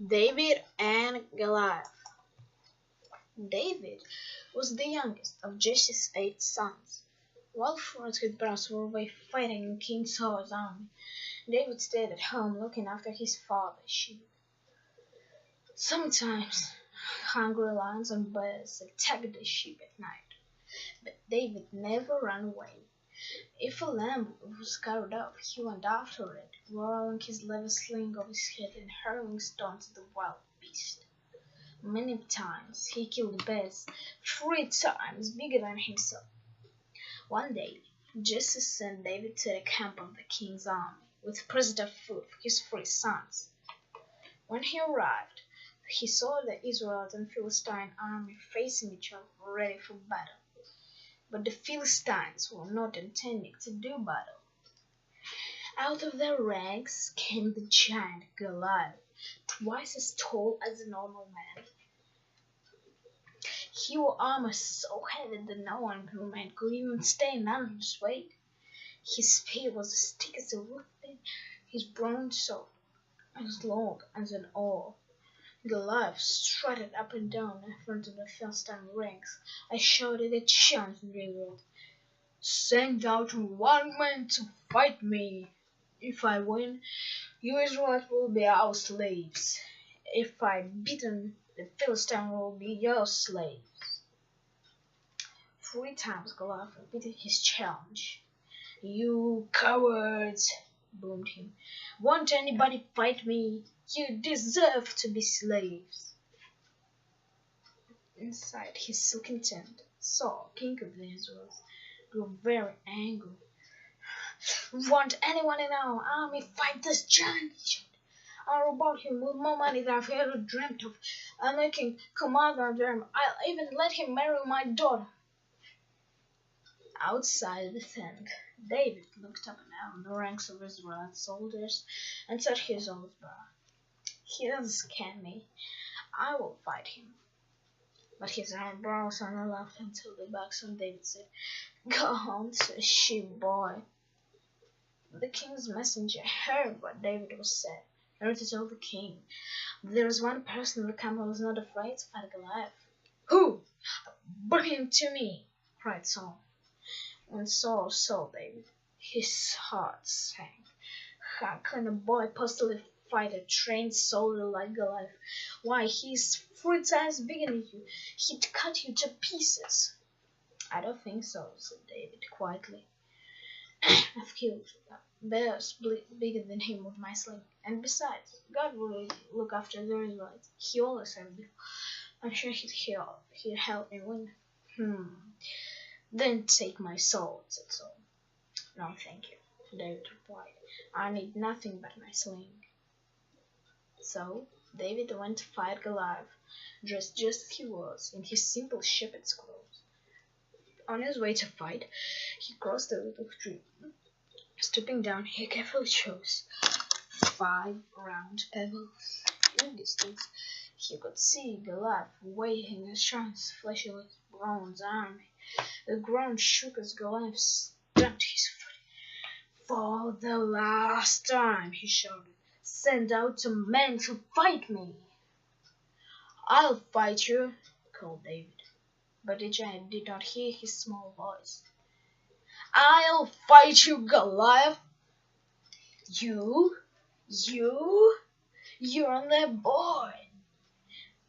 David and Goliath. David was the youngest of Jesse's 8 sons. While Fred's brothers were away fighting in King Saul's army, David stayed at home looking after his father's sheep. Sometimes hungry lions and bears attacked the sheep at night, but David never ran away. If a lamb was carried off, he went after it, rolling his leather sling over his head and hurling stones at the wild beast. Many times he killed bears 3 times bigger than himself. One day, Jesse sent David to the camp of the king's army with present of food for his 3 sons. When he arrived, he saw the Israelite and Philistine army facing each other ready for battle. But the Philistines were not intending to do battle. Out of their ranks came the giant Goliath, twice as tall as a normal man. He wore armor so heavy that no one could even stand under his weight. His spear was as thick as a wood pin, his bronze sword as long as an oar. Goliath strutted up and down in front of the Philistine ranks. I shouted a challenge in the world. Send out 1 man to fight me. If I win, you Israelites will be our slaves. If I beat them, the Philistine will be your slaves. 3 times Goliath repeated his challenge. You cowards, boomed him. Won't anybody fight me? You deserve to be slaves. Inside his silken tent, Saul, king of the Israelites, grew very angry. Won't anyone in our army fight this giant? I'll reward him with more money than I've ever dreamt of. I'll make him commander under him. I'll even let him marry my daughter. Outside the tent, David looked up and down the ranks of Israelite soldiers and said to his old brother, He doesn't scare me. I will fight him. But his own brows only laughed until the backs on David said, Go home to the sheep, boy. The king's messenger heard what David was said, and to tell the king, There is one person in the camp who is not afraid to fight Goliath. Who? Bring him to me, cried Saul. When Saul saw David, his heart sank. How can a boy possibly fight a trained soldier like Goliath? Why, he's 3 times bigger than you. He'd cut you to pieces. I don't think so, said David quietly. I've killed bears bigger than him with my sling. And besides, God will look after the Israelites. He always has before. I'm sure he'd help me win. Then take my sword, said Saul. No, thank you, David replied. I need nothing but my sling. So David went to fight Goliath, dressed just as he was, in his simple shepherd's clothes. On his way to fight, he crossed a little stream. Stooping down, he carefully chose 5 round pebbles. In the distance, he could see Goliath waving his trunks, flashing with bronze army. The ground shook as Goliath stamped his foot. For the last time, he shouted, send out a man to fight me. I'll fight you, called David. But the giant did not hear his small voice. I'll fight you, Goliath. You're on that boy.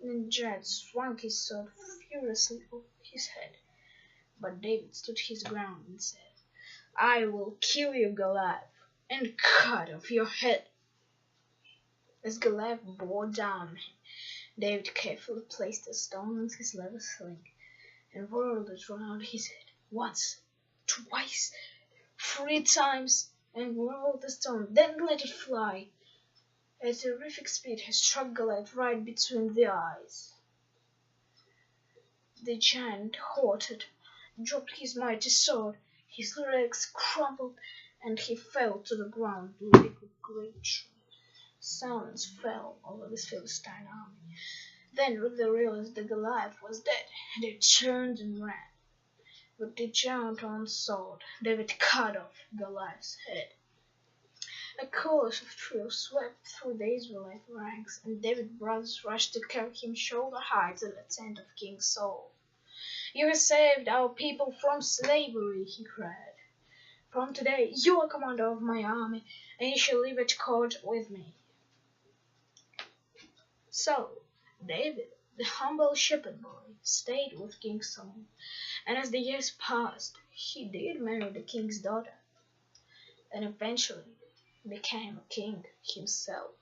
The giant swung his sword furiously over his head. But David stood his ground and said, I will kill you, Goliath, and cut off your head. As Goliath bore down on him, David carefully placed a stone in his leather sling and whirled it round his head once, twice, 3 times, and whirled the stone, then let it fly. At terrific speed, he struck Goliath right between the eyes. The giant halted, dropped his mighty sword, his legs crumpled, and he fell to the ground like a great tree. Silence fell over the Philistine army. Then, when they realized that Goliath was dead, they turned and ran. With the giant on sword, David cut off Goliath's head. A chorus of troops swept through the Israelite ranks, and David's brothers rushed to carry him shoulder high to the tent of King Saul. "You have saved our people from slavery," he cried. "From today you are commander of my army, and you shall live at court with me." So David, the humble shepherd boy, stayed with King Saul, and as the years passed, he did marry the king's daughter, and eventually became a king himself.